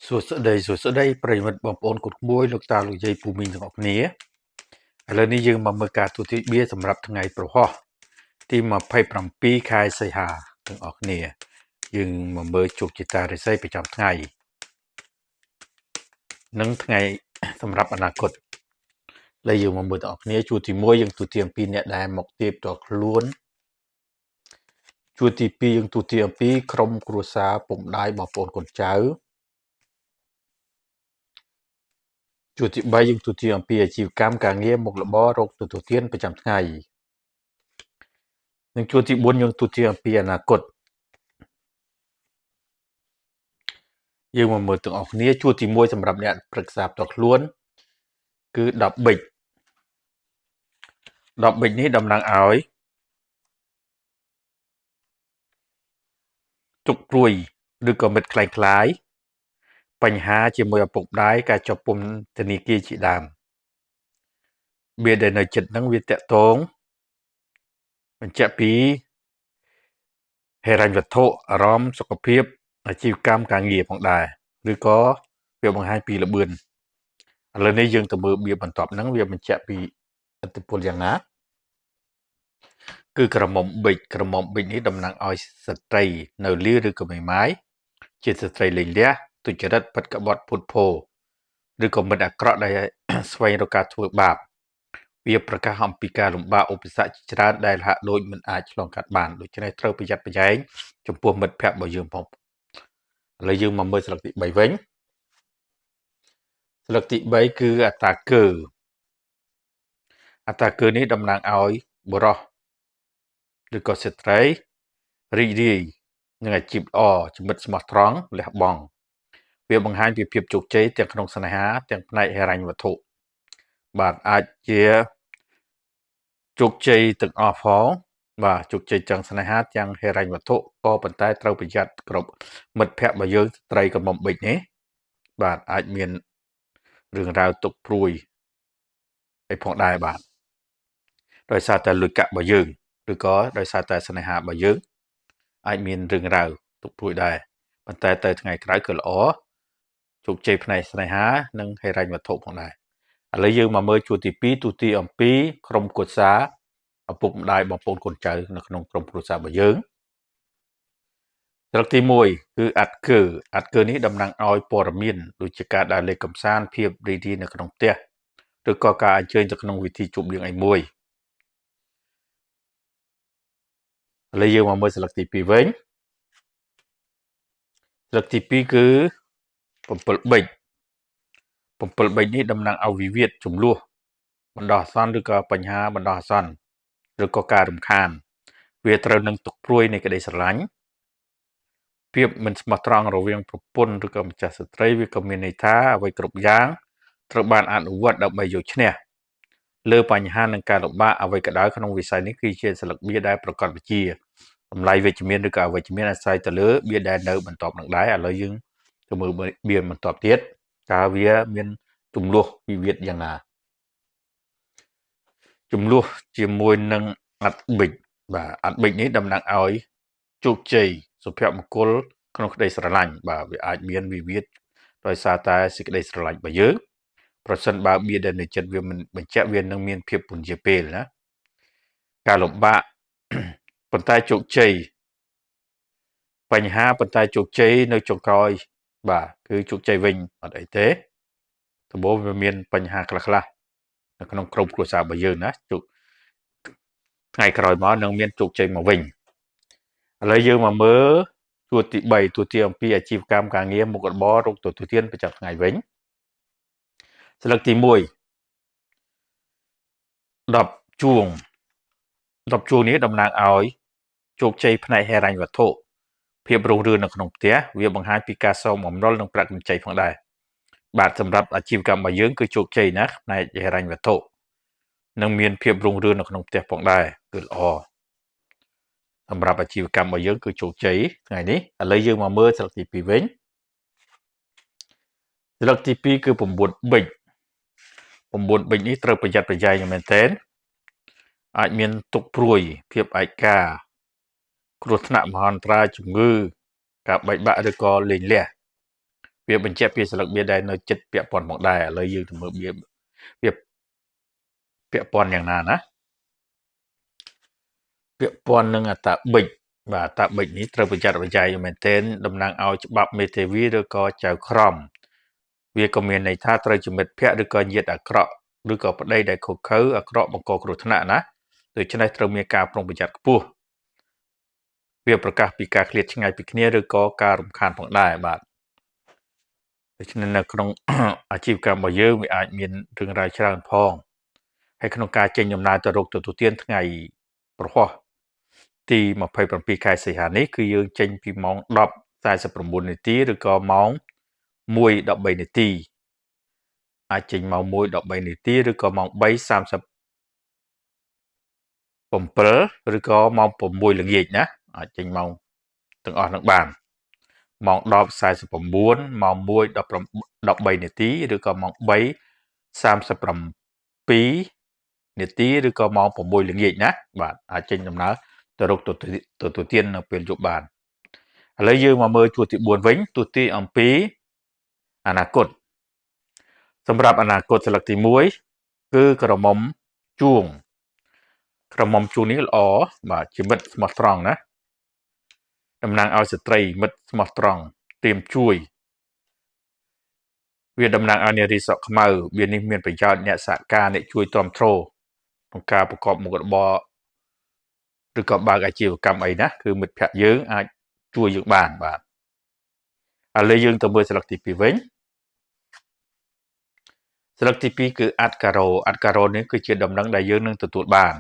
សួស្តីប្រិយមិត្តបងប្អូនគ្រប់មួយលោកតាលោកយាយពូមីងទាំងអស់គ្នាឥឡូវនេះយើងមកមើលការទូទាត់បៀសម្រាប់ថ្ងៃប្រហោះទី27ខែសីហាទាំងអស់គ្នាយើងមកមើលជោគជតារាសីប្រចាំថ្ងៃនិងថ្ងៃសម្រាប់អនាគតឥឡូវយើងមកមើលទាំងអស់គ្នាជួរទី1យើងទូទាត់អំពីអ្នកដែលមកទាបតខ្លួនជួរទី2យើងទូទាត់អំពីក្រុមគ្រួសារពុកម្ដាយបងប្អូនកូនចៅជួរទី3យើងទូទាត់អំពីអាជីវកម្មការងារមុខរបររកទទួលទានប្រចាំថ្ងៃនិងជួរទី4យើងទូទាត់អំពីអនាគតយើងមកមើលទាំងអស់គ្នាជួរទី1សម្រាប់អ្នកប្រឹក្សាផ្ទាល់ខ្លួនគឺ10ប៊ិចនេះតំណាងឲ្យទុកព្រួយឬក៏មិត្តខ្លាយបញ្ហាជាមួយឪពុកម្ដាយការជាប់ពន្ធនាគារជាដើមវាដែលនៅចិត្តហ្នឹងវាតាក់ទងបញ្ជាក់ពីហិរញ្ញវត្ថុអារម្មណ៍សុខភាពអាជីវកម្មការងារផងដែរឬក៏វាបង្ហាញពីល្បឿនឥឡូវនេះយើងទៅមើលបៀបន្ទាប់ហ្នឹងវាបញ្ជាក់ពីឥទ្ធិពលយ៉ាងណាគឺក្រមុំប៊ិចនេះតំណាងឲ្យស្ត្រីនៅលាឬក៏មេម៉ាយជាស្ត្រីលេងលះទុច្ចរិតពិតក្បត់ពុតភោឬក៏មិត្តអាក្រក់ដែលស្វែងរកការធ្វើបាបវាប្រកាសអំពីការលំបាកឧបសគ្គជាច្រើនដែលហាក់ដូចមិនអាចឆ្លងកាត់បានដូច្នេះត្រូវប្រយ័ត្នប្រយែងចំពោះមិត្តភ័ក្តិរបស់យើងផងឥឡូវយើងមកមើលស្លឹកទី3វិញស្លឹកទី3គឺអត្តាកើនេះតំណាងឲ្យបុរសឬក៏ស្ត្រីរីករាយនឹងអាជីពល្អចំណិតស្មោះត្រង់លះបង់វាបង្ហាញពីភាពជោគជ័យទាំងក្នុងស្នេហាទាំងផ្នែកហិរញ្ញវត្ថុបាទអាចជាជោគជ័យទាំងអស់ផងបាទជោគជ័យទាំងស្នេហាទាំងហិរញ្ញវត្ថុក៏ប៉ុន្តែត្រូវប្រយ័ត្នគ្រប់មិត្តភ័ក្តិរបស់យើងស្ត្រីកំមុំប៊ិចនេះបាទអាចមានរឿងរ៉ាវទុកព្រួយអីផងដែរបាទដោយសារតែលុយកាក់របស់យើងឬក៏ដោយសារតែស្នេហារបស់យើងអាចមានរឿងរ៉ាវទុកព្រួយដែរប៉ុន្តែទៅថ្ងៃក្រោយគឺល្អជោគជ័យផ្នែកស្នេហានិងហិរញ្ញវត្ថុផងដែរឥឡូវយើងមកមើលជួរទី2ទូទីអំពីក្រុមគ្រួសារឪពុកម្ដាយបងប្អូនកូនចៅនៅក្នុងក្រុមគ្រួសាររបស់យើងស្លឹកទី1គឺអាត់កើនេះតំណាងឲ្យព័ត៌មានដូចជាការដើរលេងកម្សាន្តភាពរីករាយនៅក្នុងផ្ទះឬក៏ការអញ្ជើញទៅក្នុងវិធីជប់លៀងអីមួយឥឡូវយើងមកមើលស្លឹកទី2វិញស្លឹកទី2គឺ7ប៊ិចនេះតំណាងឲ្យវិវាទចំនួនបណ្ដោះអាសន្នឬក៏បញ្ហាបណ្ដោះអាសន្នឬក៏ការរំខានវាត្រូវនឹងទុកព្រួយនៃក្តីស្រឡាញ់ភាពមិនស្មោះត្រង់រវាងប្រពន្ធឬក៏ម្ចាស់ស្ត្រីវាក៏មានន័យថាអ្វីគ្រប់យ៉ាងត្រូវបានអនុវត្តដើម្បីយកឈ្នះលើបញ្ហានិងការលំបាកអ្វីក៏ដោយក្នុងវិស័យនេះគឺជាស្លឹកបៀដែលប្រកបវិជ្ជាតម្លៃវិជ្ជមានឬក៏អវិជ្ជមានអាស្រ័យទៅលើបៀដែលនៅបន្ទាប់នឹងដែរឥឡូវយើងទៅមើលបៀបន្ទាប់ទៀតតើវាមានចំនួនវិវាទយ៉ាងណាចំនួនជាមួយនឹងអត្តប៊ិចបាទអត្តប៊ិចនេះតំណាងឲ្យជោគជ័យសុភមង្គលក្នុងក្តីស្រឡាញ់បាទវាអាចមានវិវាទដោយសារតែសេចក្តីស្រឡាញ់របស់យើងប្រសិនបើបៀដែលនៅចិត្តវាមិនបញ្ជាក់វានឹងមានភាពពន្យាពេលណាការលំបាកប៉ុន្តែជោគជ័យបញ្ហាប៉ុន្តែជោគជ័យនៅចុងក្រោយបាទគឺជោគជ័យវិញអត់អីទេដំបូងវាមានបញ្ហាខ្លះៗនៅក្នុងក្រុមគ្រួសាររបស់យើងណាថ្ងៃក្រោយមកនឹងមានជោគជ័យមកវិញឥឡូវយើងមកមើលជួរទី3ទូទាត់អំពីអាជីវកម្មការងារមុខរបររកទទួលទានប្រចាំថ្ងៃវិញស្លឹកទី1 10ជួងនេះតំណាងឲ្យជោគជ័យផ្នែកហិរញ្ញវត្ថុភាពរុងរឿងនៅក្នុងផ្ទះវាបង្ហាញពីការសងបំណុលនិងប្រាក់កម្ចីផងដែរបាទសម្រាប់អាជីវកម្មរបស់យើងគឺជោគជ័យណាស់ផ្នែកហិរញ្ញវត្ថុនិងមានភាពរុងរឿងនៅក្នុងផ្ទះផងដែរគឺល្អសម្រាប់អាជីវកម្មរបស់យើងគឺជោគជ័យថ្ងៃនេះឥឡូវយើងមកមើលស្លឹកទី2វិញស្លឹកទី2គឺ9ប៊ិចនេះត្រូវប្រយ័ត្នប្រយែងមែនទែនអាចមានទុកព្រួយភាពឯកាគ្រោះថ្នាក់មហន្តរាយជំងឺការបែកបាក់ឬក៏លេងលះ វាបញ្ជាក់ពីស្លឹកបៀដែលនៅចិត្តពាក់ព័ន្ធផងដែរឥឡូវយើងទៅមើលវាពាក់ព័ន្ធយ៉ាងណាណាពាក់ព័ន្ធនឹងអត្តបិចបាទអត្តបិចនេះត្រូវប្រយ័ត្នប្រយែងមែនទែនតំណាងឲ្យច្បាប់មេធាវីឬក៏ចៅក្រមវាក៏មានន័យថាត្រូវជាមិត្តភ័ក្តិឬក៏ញាតិអាក្រក់ឬក៏ប្តីដែលខុសខើអាក្រក់បង្កគ្រោះថ្នាក់ណាដូច្នេះត្រូវមានការប្រុងប្រយ័ត្នខ្ពស់វាប្រកាសពីការឃ្លាតឆ្ងាយពីគ្នាឬក៏ការរំខានផងដែរបាទដូច្នេះនៅក្នុងអាជីវកម្មរបស់យើងវាអាចមានរឿងរ៉ាវច្រើនផងហើយក្នុងការចេញដំណើរទៅរកទទួលទានថ្ងៃប្រហោះទី27ខែសីហានេះគឺយើងចេញពីម៉ោង 10:49 នាទីឬក៏ម៉ោង 1:13 នាទីអាចចេញម៉ោង 1:13 នាទីឬក៏ម៉ោង 3:37 ឬក៏ម៉ោង 6 ល្ងាចណាអាចចេញម៉ោងទាំងអស់នឹងបានម៉ោង 10:49 ម៉ោង 1:13 នាទីឬក៏ម៉ោង 3:37 នាទីឬក៏ម៉ោង 6 ល្ងាចណាបាទអាចចេញដំណើរទៅរកទទួលទាននៅពេលយប់បានឥឡូវយើងមកមើលជួរទី4វិញទូទីអំពីអនាគតសម្រាប់អនាគតស្លឹកទី1គឺក្រមុំជួងនេះល្អបាទជាមិត្តស្មោះត្រង់ណាតំណាងឲ្យស្ត្រីមិត្តស្មោះត្រង់ត្រៀមជួយវាតំណាងឲ្យនារីសក់ខ្មៅវានេះមានប្រយោជន៍អ្នកសហការអ្នកជួយទ្រាំទ្រក្នុងការប្រកបមុខរបរឬក៏បើកអាជីវកម្មអីណាគឺមិត្តភ័ក្តិយើងអាចជួយយើងបានបាទឥឡូវយើងទៅមើលស្លឹកទី2វិញស្លឹកទី2គឺអាត់ការ៉ូនេះគឺជាដំណឹងដែលយើងនឹងទទួលបាន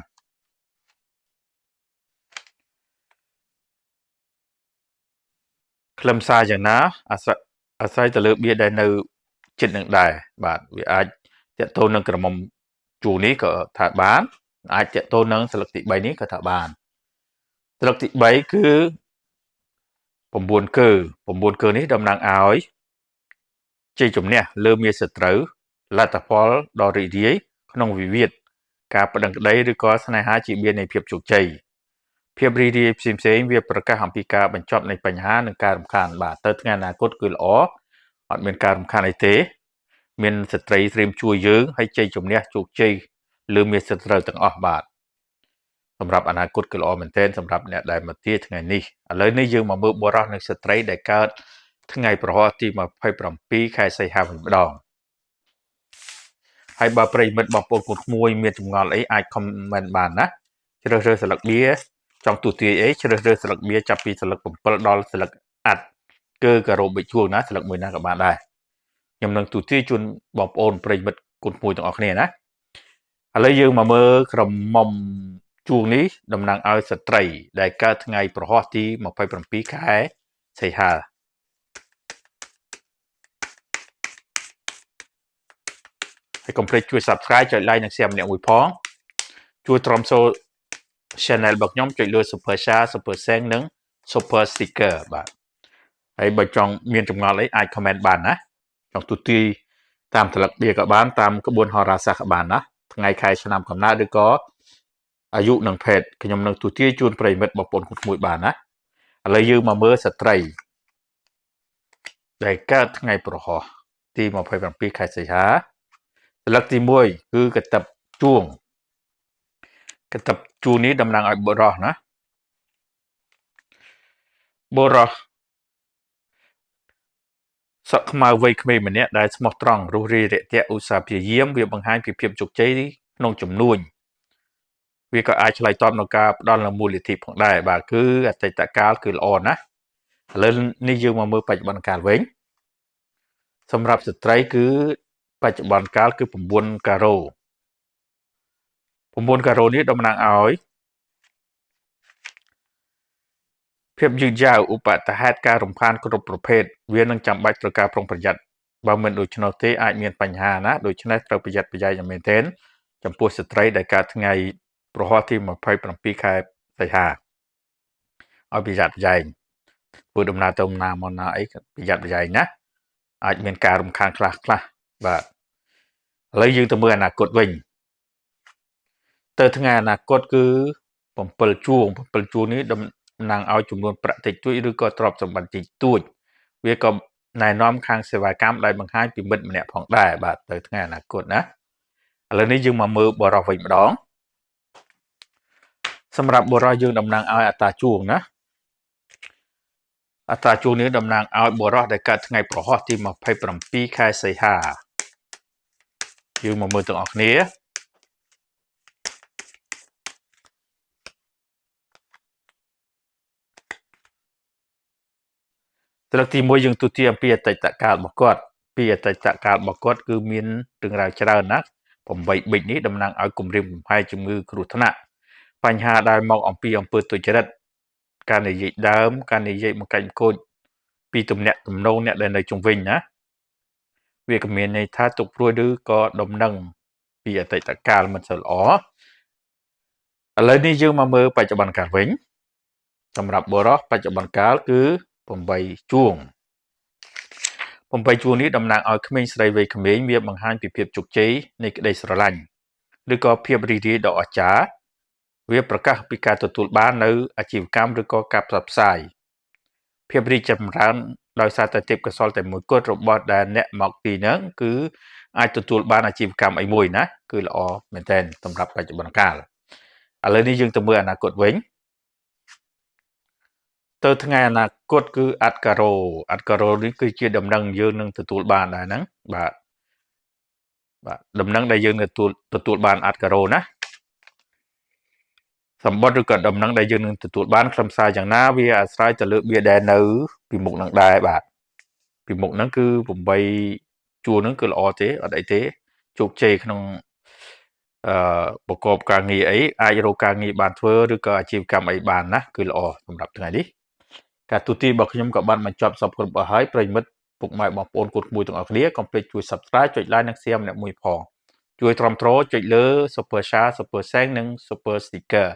ខ្លឹមសារយ៉ាងណាអាស្រ័យទៅលើបៀដែលនៅចិត្តនឹងដែរបាទវាអាចតកតូននឹងក្រមុំជួរនេះក៏ថាបានអាចតកតូននឹងស្លឹកទី3នេះក៏ថាបានស្លឹកទី3គឺ9គឺនេះតំណាងឲ្យជ័យជំនះលើមាសត្រូវលទ្ធផលដ៏រីករាយក្នុងវិវាទការប្តឹងក្តីឬក៏ស្នេហាជាបៀនៃភាពជោគជ័យភាពរីករាយផ្សេងៗវាប្រកាសអំពីការបញ្ចប់នៃបញ្ហានិងការរំខានបាទទៅថ្ងៃអនាគតគឺល្អអត់មានការរំខានអីទេមានស្ត្រីត្រៀមជួយយើងហើយជ័យជំនះជោគជ័យលើមាសត្រូវទាំងអស់បាទសម្រាប់អនាគតគឺល្អមែនទែនសម្រាប់អ្នកដែលមកទាថ្ងៃនេះឥឡូវនេះយើងមកមើលបុរសនិងស្ត្រីដែលកើតថ្ងៃប្រហោះទី27ខែសីហាវិញម្ដងហើយបើប្រិយមិត្តបងប្អូនកូនក្មួយមានចម្ងល់អីអាច comment បានណាជ្រើសរើសស្លឹកបៀចង់ទូទាយអីជ្រើសរើសស្លឹកបៀចាប់ពីស្លឹក7ដល់ស្លឹកអាត់គឺការ៉ូបិចជួងណាស្លឹកមួយណាក៏បានដែរខ្ញុំនឹងទូទាយជូនបងប្អូនប្រិយមិត្តកូនក្មួយទាំងអស់គ្នាណាឥឡូវយើងមកមើលក្រមុំជួងនេះតំណាងឲ្យស្ត្រីដែលកើតថ្ងៃប្រហោះទី27ខែសីហាហើយកុំភ្លេចជួយ Subscribe ចុច Like និង Share ម្នាក់មួយផងជួយទ្រាំសូល Channel របស់ខ្ញុំចុចលើ Super Chat Super Thanks និង Super Sticker បាទហើយបើចង់មានចម្ងល់អីអាច comment បានណាចង់ទូទាយតាមស្លឹកបៀក៏បានតាមក្បួនហោរាសាស្ត្រក៏បានណាថ្ងៃខែឆ្នាំកំណើតឬក៏អាយុនិងភេទខ្ញុំនឹងទូទាយជូនប្រិយមិត្តបងប្អូនកូនក្មួយបានណាឥឡូវយើងមកមើលស្ត្រីដែលកើតថ្ងៃប្រហោះទី27ខែសីហាស្លឹកទី1គឺកតិបជួងនេះតំណាងឲ្យបុរសណាបុរសសក់ខ្មៅវ័យក្មេងម្នាក់ដែលស្មោះត្រង់រុះរាយរាក់ទាក់ឧស្សាហ៍ព្យាយាមវាបង្ហាញពីភាពជោគជ័យក្នុងជំនួញវាក៏អាចឆ្លើយតបនឹងការផ្ដល់នូវមូលនិធិផងដែរបាទគឺអតីតកាលគឺល្អណាស់ឥឡូវនេះយើងមកមើលបច្ចុប្បន្នកាលវិញសម្រាប់ស្ត្រីគឺបច្ចុប្បន្នកាលគឺ9ការ៉ូនេះតំណាងឲ្យភាពយឺតយ៉ាវឧបតហេតុការរំខានគ្រប់ប្រភេទវានឹងចាំបាច់ត្រូវការប្រុងប្រយ័ត្នបើមិនដូច្នោះទេអាចមានបញ្ហាណាដូច្នេះត្រូវប្រយ័ត្នប្រយែងយ៉ាងមែនទែនចំពោះស្ត្រីដែលកើតថ្ងៃប្រហោះទី27ខែសីហាឲ្យប្រយ័ត្នប្រយែងធ្វើដំណើរទៅដំណើរមកណាអីប្រយ័ត្នប្រយែងណាអាចមានការរំខានខ្លះបាទឥឡូវយើងទៅមើលអនាគតវិញទៅថ្ងៃអនាគតគឺ7ជួងនេះតំណាងឲ្យចំនួនប្រាក់តិចតួចឬក៏ទ្រព្យសម្បត្តិតិចតួចវាក៏ ណែនាំខាងសេវាកម្មដែលបង្ហាញពីមិត្តម្នាក់ផងដែរបាទទៅថ្ងៃអនាគតណាឥឡូវនេះយើងមកមើលបរិះវិញម្ដងសម្រាប់បរិះយើងតំណាងឲ្យអត្រាជួងណាអត្រាជួងនេះតំណាងឲ្យបរិះដែលកើតថ្ងៃប្រហោះទី27ខែសីហាយើងមកមើលទាំងអស់គ្នាត្រឹកទី1យើងទូទាអំពីអតីតកាលរបស់គាត់ពីអតីតកាលរបស់គាត់គឺមានរឿងរ៉ាវច្រើនណាស់8ប៊ិចនេះតំណាងឲ្យគម្រាមកំហែងជំងឺគ្រោះថ្នាក់បញ្ហាដែលមកអំពីអំពើទុច្ចរិតការនិយាយដើមការនិយាយបង្កាច់បង្កូចពីទំនាក់ទំនងអ្នកដែលនៅជុំវិញណាវាក៏មានន័យថាទុកព្រួយឬក៏ដំណឹងពីអតីតកាលមិនសូវល្អឥឡូវនេះយើងមកមើលបច្ចុប្បន្នកាលវិញសម្រាប់បុរសបច្ចុប្បន្នកាលគឺ8ជួង8ជួរនេះតំណាងឲ្យក្មេងស្រីវ័យក្មេងវាបង្ហាញពីភាពជោគជ័យនៃក្តីស្រឡាញ់ឬក៏ភាពរីករាយដ៏អស្ចារ្យវាប្រកាសពីការទទួលបាននៅអាជីវកម្មឬក៏ការផ្សព្វផ្សាយភាពរីកចម្រើនដោយសារតែទេពកោសល្យតែមួយគត់របស់ដែលអ្នកមកទីហ្នឹងគឺអាចទទួលបានអាជីវកម្មអីមួយណាគឺល្អមែនទែនសម្រាប់បច្ចុប្បន្នកាលឥឡូវនេះយើងទៅមើលអនាគតវិញទៅថ្ងៃអនាគតគឺអាត់ការ៉ូនេះគឺជាដំណឹងយើងនឹងទទួលបានដែរហ្នឹងបាទដំណឹងដែលយើងទទួលបានអាត់ការ៉ូណាសម្បត្តិឬក៏ដំណឹងដែលយើងនឹងទទួលបានខ្លឹមសារយ៉ាងណាវាអាស្រ័យទៅលើវាដែលនៅពីមុខនឹងដែរបាទពីមុខហ្នឹងគឺ8ជួរហ្នឹងគឺល្អទេអត់អីទេជោគជ័យក្នុងប្រកបការងារអីអាចរកការងារបានធ្វើឬក៏អាជីវកម្មអីបានណាគឺល្អសម្រាប់ថ្ងៃនេះការទូទាយរបស់ខ្ញុំក៏បានបញ្ចប់សពគ្រប់អស់ហើយប្រិយមិត្តពុកម៉ែបងប្អូនកូនក្មួយទាំងអស់គ្នាកុំភ្លេចជួយ Subscribe ចុច Like និង Share ម្នាក់មួយផងជួយទ្រាំទ្រចុចលើ Super Share Super Thanks និង Super Sticker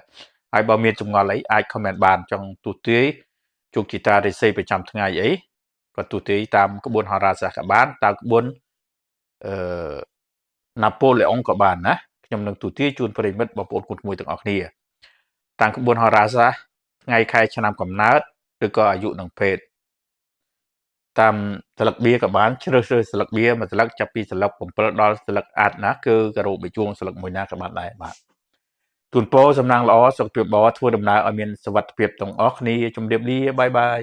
ហើយបើមានចម្ងល់អីអាច comment បានចង់ទូទាយជោគជតារិស័យប្រចាំថ្ងៃអីក៏ទូទាយតាមក្បួនហោរាសាស្ត្រក៏បានតាមក្បួនណាប៉ូឡេអុងក៏បានណាខ្ញុំនឹងទូទាយជូនប្រិយមិត្តបងប្អូនកូនក្មួយទាំងអស់គ្នាតាមក្បួនហោរាសាស្ត្រថ្ងៃខែឆ្នាំកំណើតឬក៏អាយុនិងភេទតាមស្លឹកបៀក៏បានជ្រើសរើសស្លឹកបៀមួយស្លឹកចាប់ពីស្លឹក7ដល់ស្លឹកអាតណាគឺការ៉ូបិជួងស្លឹកមួយណាក៏បានដែរបាទជូនពរសំណាងល្អសុខភាពល្អធ្វើដំណើរឲ្យមានសុវត្ថិភាពទាំងអស់គ្នាជម្រាបលាបាយបាយ